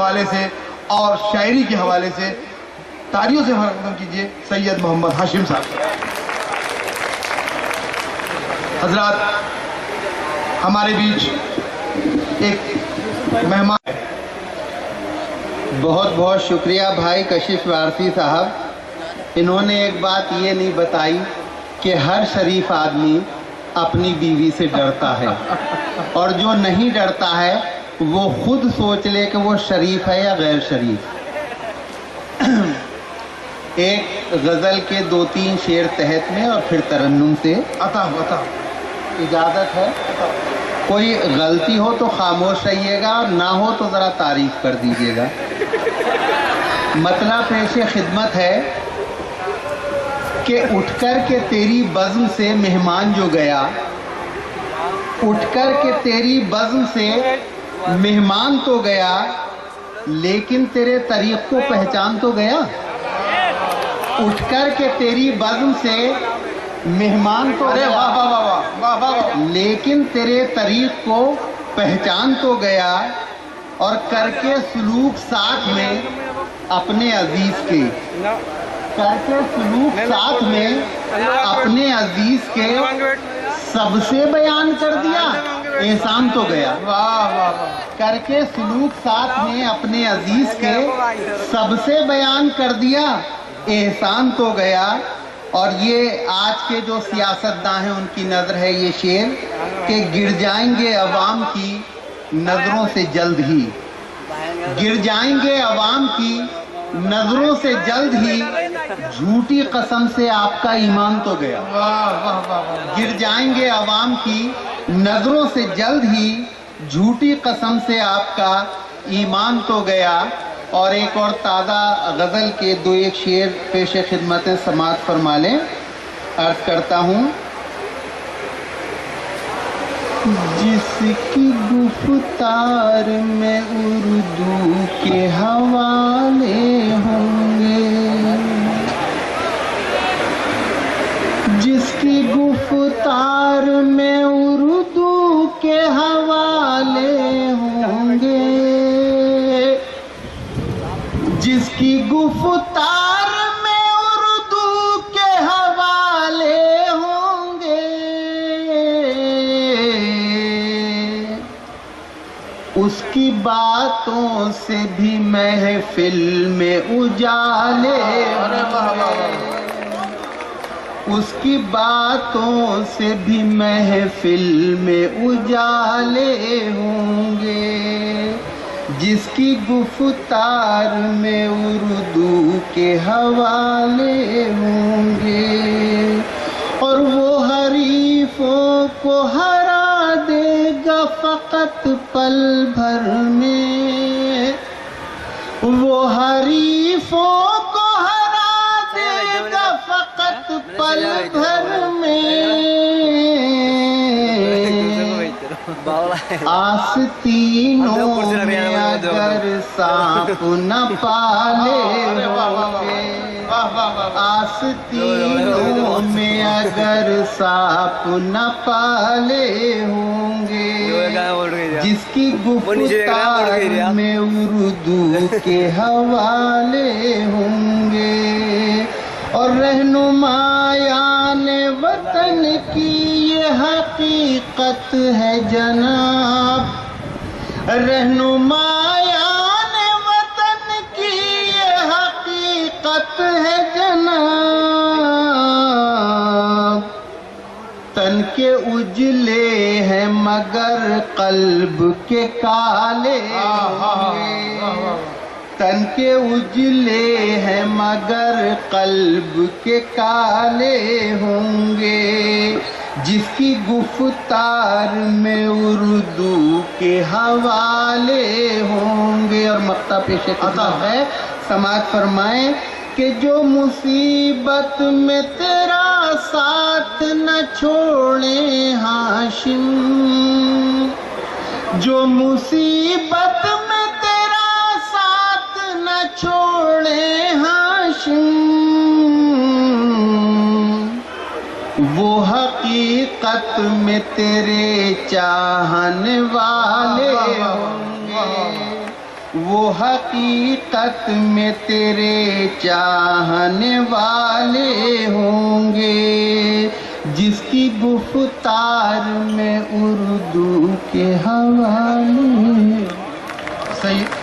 حوالے سے اور شاعری کے حوالے سے تالیوں سے مقدم کیجئے سید محمد ہاشم صاحب۔ حضرات، ہمارے بیچ ایک مہمان ہے۔ بہت بہت شکریہ بھائی کشف وارثی صاحب۔ انہوں نے ایک بات یہ نہیں بتائی کہ ہر شریف آدمی اپنی بیوی سے ڈرتا ہے، اور جو نہیں ڈرتا ہے وہ خود سوچ لے کہ وہ شریف ہے یا غیر شریف۔ ایک غزل کے 2-3 شعر تحت میں اور پھر ترنم سے عطا اجازت ہے۔ کوئی غلطی ہو تو خاموش رہیے گا، نہ ہو تو ذرا تعریف کر دیجیے گا۔ مطلب پیش خدمت ہے کہ اٹھ کر کے تیری بزم سے مہمان جو گیا، اٹھ کر کے تیری بزم سے مہمان تو گیا، لیکن تیرے طریق کو پہچان تو گیا۔ اٹھ کر کے تیری بزم سے مہمان تو گیا، لیکن تیرے طریق کو پہچان تو گیا، اور کر کے سلوک ساتھ میں اپنے عزیز کے، کر کے سلوک ساتھ میں اپنے عزیز کے سب سے بیان کر دیا، احسان تو گیا۔ کر کے سلوک ساتھ میں اپنے عزیز کے سب سے بیان کر دیا، احسان تو گیا۔ اور یہ آج کے جو سیاستداں ہیں ان کی نظر ہے یہ شعر کہ گر جائیں گے عوام کی نظروں سے جلد ہی، گر جائیں گے عوام کی نظروں سے جلد ہی، جھوٹی قسم سے آپ کا ایمان تو گیا۔ گر جائیں گے عوام کی نظروں سے جلد ہی، جھوٹی قسم سے آپ کا ایمان تو گیا۔ اور ایک اور تازہ غزل کے 2-1 شعر پیش خدمت سماعت فرما لیں۔ عرض کرتا ہوں، جس کی گفتار میں اردو کے حوالے ہوں گے، جس کی گفتار میں اردو کے حوالے ہوں گے، جس کی گفتار میں اردو کے حوالے ہوں گے، اس کی باتوں سے بھی محفل میں اجالے ہوں گے، اس کی باتوں سے بھی محفل میں اجالے ہوں گے، جس کی گفتار میں اردو کے حوالے ہوں گے، اور وہ حریفوں کو ہرا دے گا فقط پل بھر میں، وہ حریفوں کو ہرا دے گا فقط پل بھر میں، آستینوں میں اگر سانپ نہ پالے ہوں گے، آستینوں میں اگر سانپ نہ پالے ہوں گے، جس کی گفتار میں اردو کے حوالے ہوں گے، اور رہنمایان وطن کی یہ حقیقت ہے جناب، رہنمایان وطن کی یہ حقیقت ہے جناب، تن کے اجلے ہیں مگر قلب کے کالے ہوں گے، تن کے اجلے ہیں مگر قلب کے کالے ہوں گے، جس کی گفتار میں اردو کے حوالے ہوں گے۔ اور مقطع پیش خدمت ہے، سماعت فرمائیں کہ جو مصیبت میں تیرا ساتھ نہ چھوڑے ہاشم، جو مصیبت میں تیرا ساتھ نہ چھوڑے ہاشم، وہ حقیقت میں تیرے چاہنے والے ہوں گے، وہ حقیقت میں تیرے چاہنے والے ہوں گے، جس کی گفتار میں اردو کے حوالے۔ سید